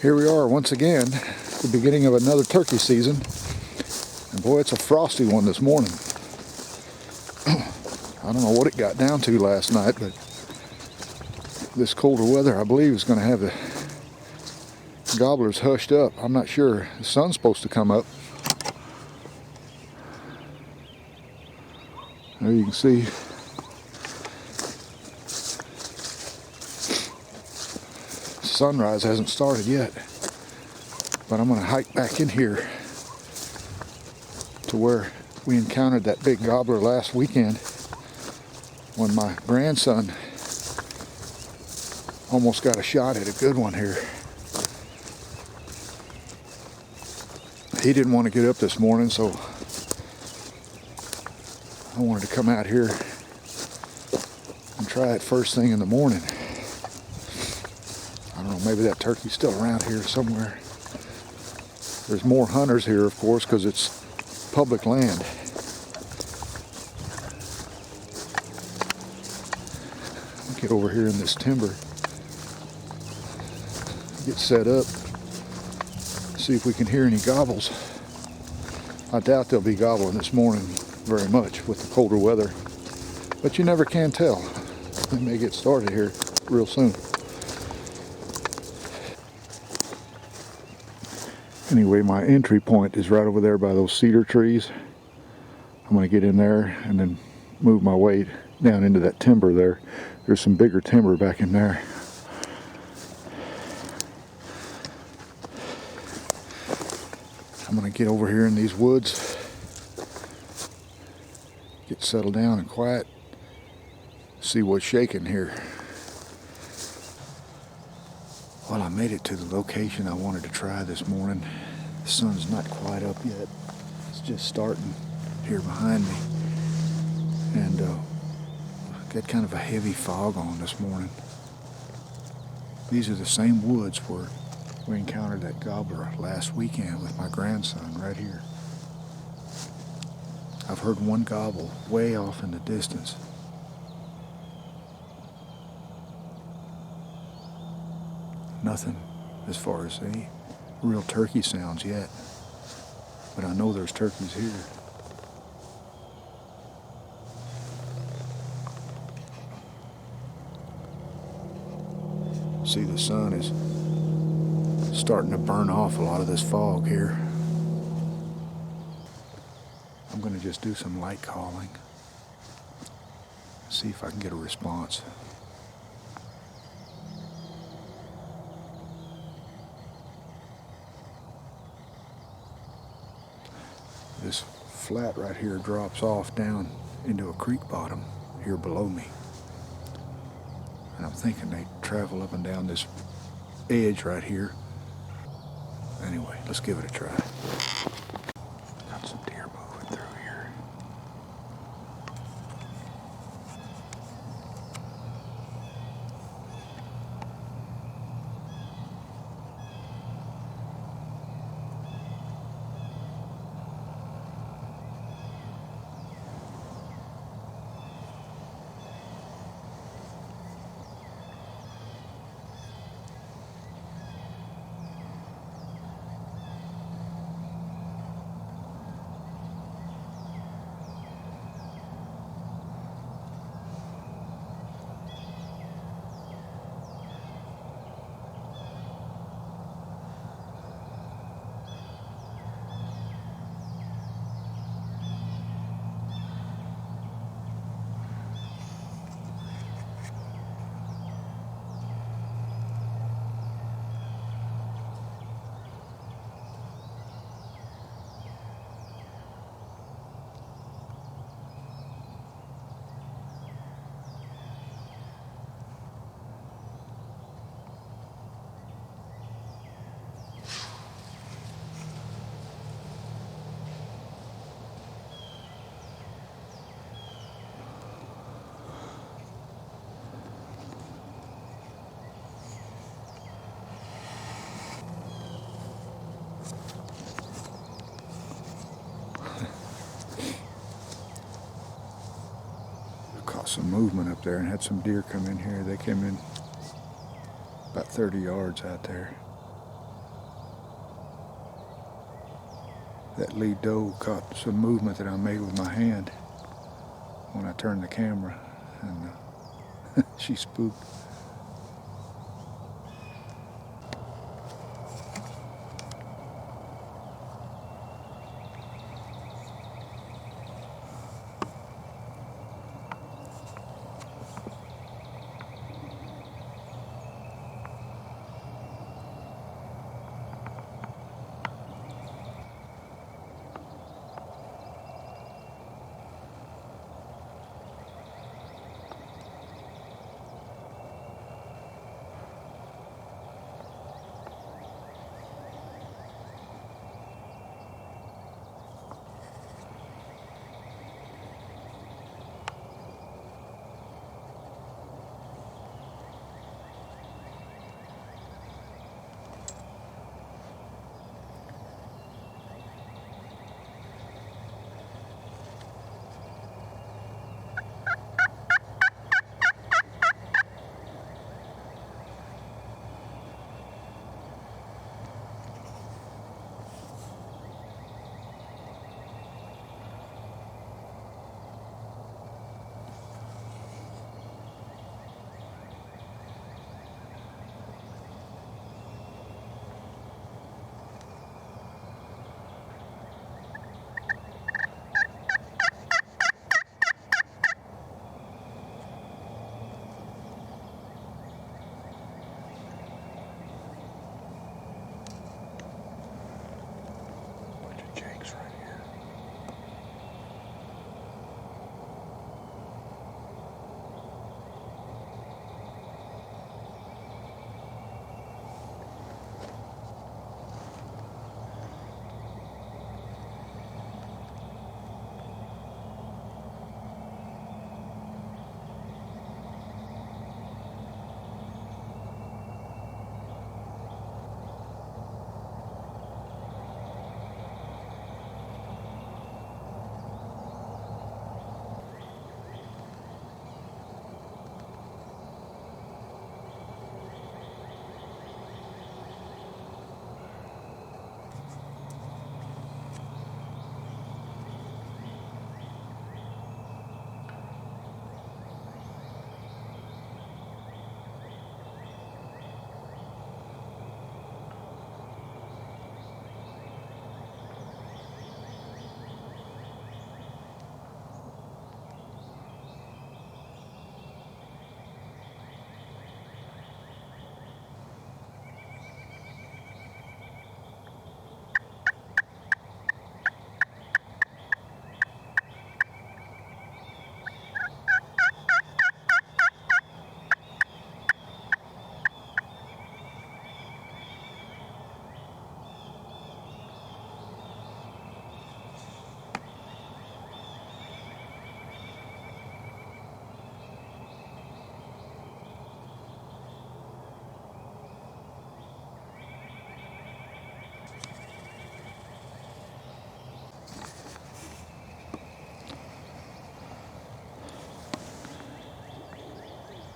Here we are once again, the beginning of another turkey season. And boy, it's a frosty one this morning. I don't know what it got down to last night, but this colder weather, I believe, is going to have the gobblers hushed up. I'm not sure. The sun's supposed to come up. There you can see. Sunrise hasn't started yet, but I'm going to hike back in here to where we encountered that big gobbler last weekend when my grandson almost got a shot at a good one here. He didn't want to get up this morning, so I wanted to come out here and try it first thing in the morning. I don't know, maybe that turkey's still around here somewhere. There's more hunters here, of course, because it's public land. Get over here in this timber, get set up, see if we can hear any gobbles. I doubt they'll be gobbling this morning very much with the colder weather, but you never can tell. They may get started here real soon. Anyway, my entry point is right over there by those cedar trees. I'm going to get in there and then move my way down into that timber there. There's some bigger timber back in there. I'm going to get over here in these woods, get settled down and quiet, see what's shaking here. Well, I made it to the location I wanted to try this morning. The sun's not quite up yet. It's just starting here behind me. And got kind of a heavy fog on this morning. These are the same woods where we encountered that gobbler last weekend with my grandson right here. I've heard one gobble way off in the distance. Nothing as far as any real turkey sounds yet, but I know there's turkeys here. See, the sun is starting to burn off a lot of this fog here. I'm going to just do some light calling, see if I can get a response. This flat right here drops off down into a creek bottom here below me. And I'm thinking they travel up and down this edge right here. Anyway, let's give it a try. Got some deer moving through here. Some movement up there and had some deer come in here. They came in about 30 yards out there. That lead doe caught some movement that I made with my hand when I turned the camera, and she spooked.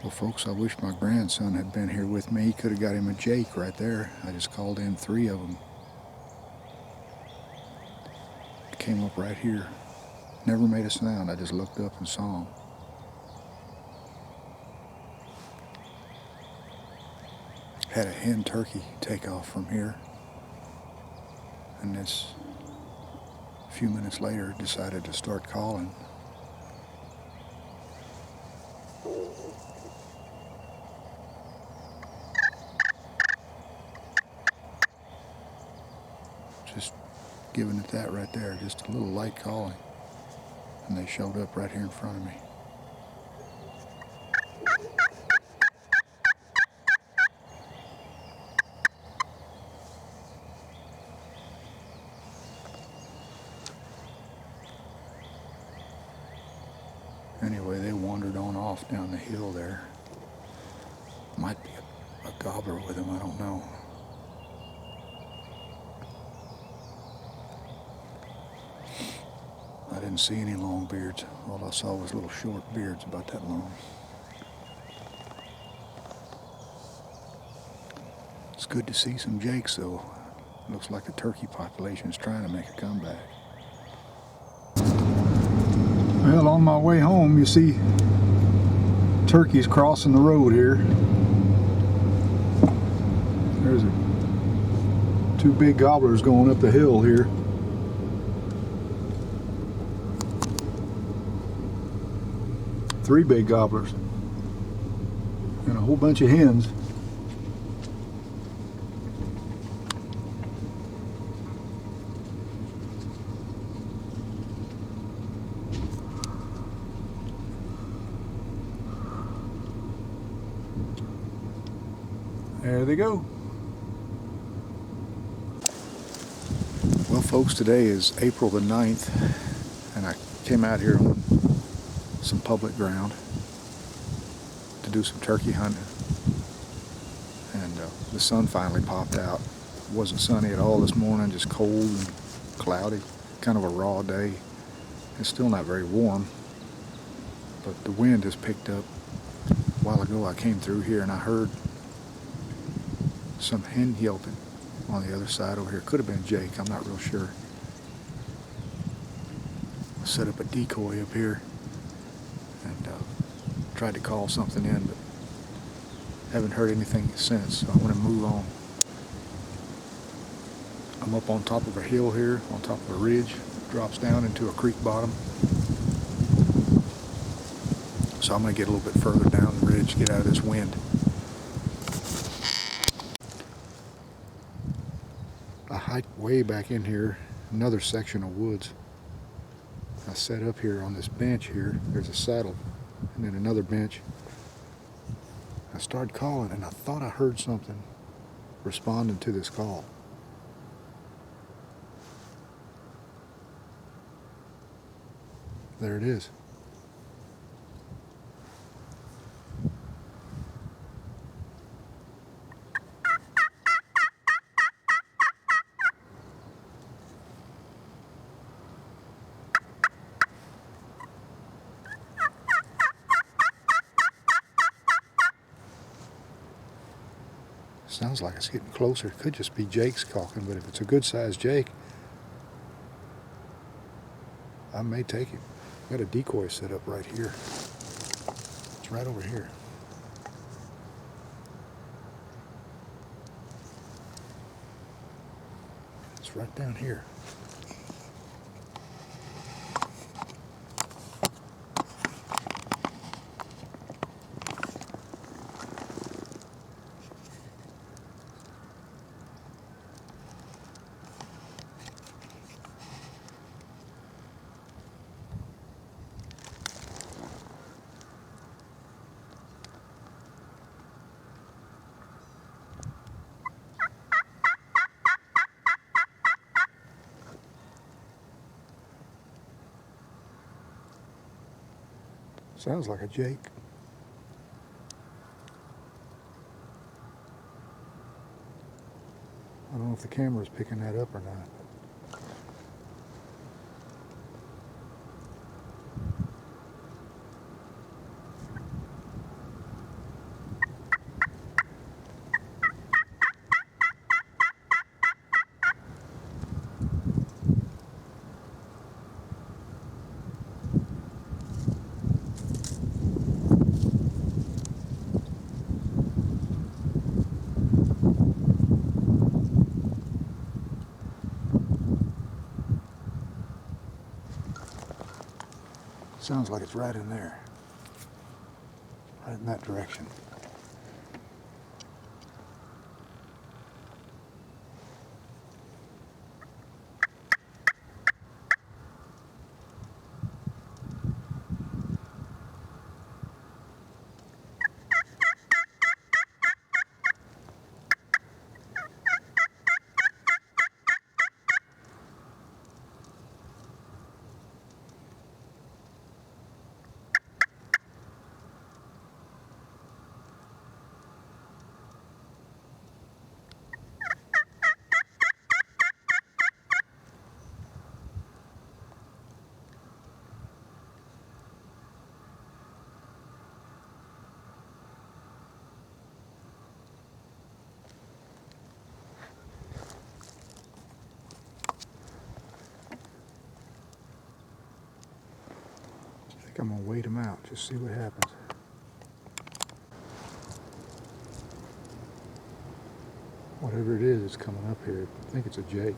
Well, folks, I wish my grandson had been here with me. He could have got him a jake right there. I just called in 3 of them. Came up right here. Never made a sound. I just looked up and saw him. Had a hen turkey take off from here. And this, a few minutes later, decided to start calling. Just giving it that right there, just a little light calling. And they showed up right here in front of me. Anyway, they wandered on off down the hill there. Might be a gobbler with them, I don't know. I didn't see any long beards. All I saw was little short beards about that long. It's good to see some jakes though. Looks like the turkey population is trying to make a comeback. Well, on my way home, you see turkeys crossing the road here. There's two big gobblers going up the hill here. Three big gobblers and a whole bunch of hens. There they go. Well, folks, today is April the 9th, and I came out here on some public ground to do some turkey hunting. And the sun finally popped out. It wasn't sunny at all this morning, just cold and cloudy, kind of a raw day. It's still not very warm, but the wind has picked up. A while ago I came through here and I heard some hen yelping on the other side over here. Could have been Jake, I'm not real sure. I set up a decoy up here and tried to call something in, but haven't heard anything since, so I want to move on. I'm up on top of a hill here, on top of a ridge, drops down into a creek bottom. So I'm going to get a little bit further down the ridge, get out of this wind. I hiked way back in here, another section of woods. I sat up here on this bench here. There's a saddle and then another bench. I started calling and I thought I heard something responding to this call. There it is. Sounds like it's getting closer. It could just be Jake's calling, but if it's a good sized Jake, I may take him. Got a decoy set up right here. It's right over here. It's right down here. Sounds like a Jake. I don't know if the camera's picking that up or not. Sounds like it's right in there. Right in that direction. I'm gonna wait him out, just see what happens. Whatever it is, it's coming up here. I think it's a Jake.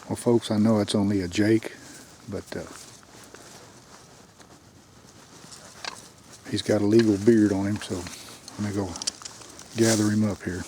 Well, folks, I know it's only a Jake, but he's got a legal beard on him, so I'm going to go gather him up here.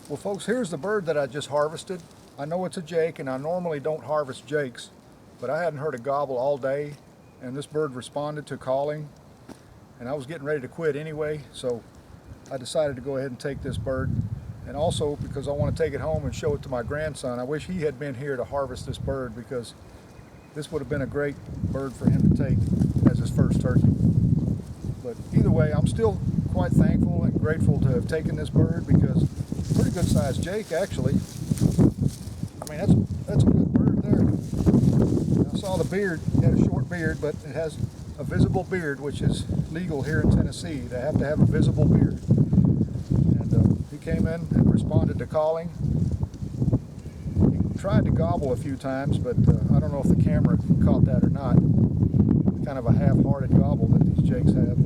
Well, folks, here's the bird that I just harvested. I know it's a Jake, and I normally don't harvest Jakes, but I hadn't heard a gobble all day, and this bird responded to calling, and I was getting ready to quit anyway, so I decided to go ahead and take this bird. And also because I want to take it home and show it to my grandson. I wish he had been here to harvest this bird, because this would have been a great bird for him to take as his first turkey. But either way, I'm still quite thankful and grateful to have taken this bird, because pretty good sized Jake, actually. I mean, that's a good bird there. I saw the beard. He had a short beard, but it has a visible beard, which is legal here in Tennessee. They have to have a visible beard. And he came in and responded to calling. He tried to gobble a few times, but I don't know if the camera caught that or not. Kind of a half-hearted gobble that these Jakes have.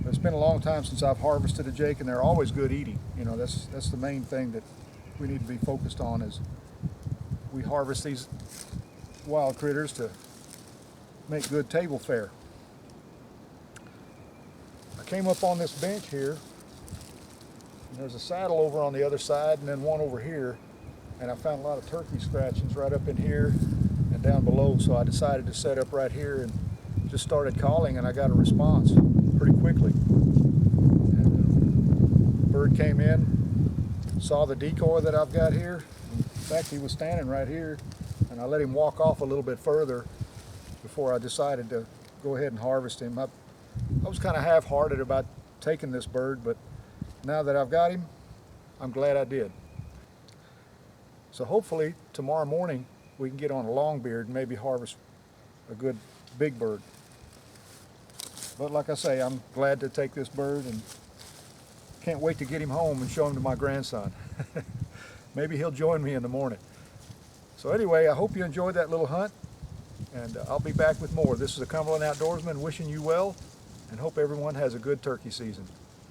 It's been a long time since I've harvested a Jake, and they're always good eating. You know, that's the main thing that we need to be focused on, is we harvest these wild critters to make good table fare. I came up on this bench here, and there's a saddle over on the other side and then one over here, and I found a lot of turkey scratchings right up in here and down below, so I decided to set up right here and just started calling, and I got a response pretty quickly. And the bird came in, saw the decoy that I've got here. In fact, he was standing right here, and I let him walk off a little bit further before I decided to go ahead and harvest him. I was kind of half-hearted about taking this bird, but now that I've got him, I'm glad I did. So hopefully tomorrow morning we can get on a longbeard and maybe harvest a good big bird. But like I say, I'm glad to take this bird and can't wait to get him home and show him to my grandson. Maybe he'll join me in the morning. So anyway, I hope you enjoyed that little hunt, and I'll be back with more. This is a Cumberland Outdoorsman wishing you well, and hope everyone has a good turkey season.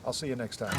I'll see you next time.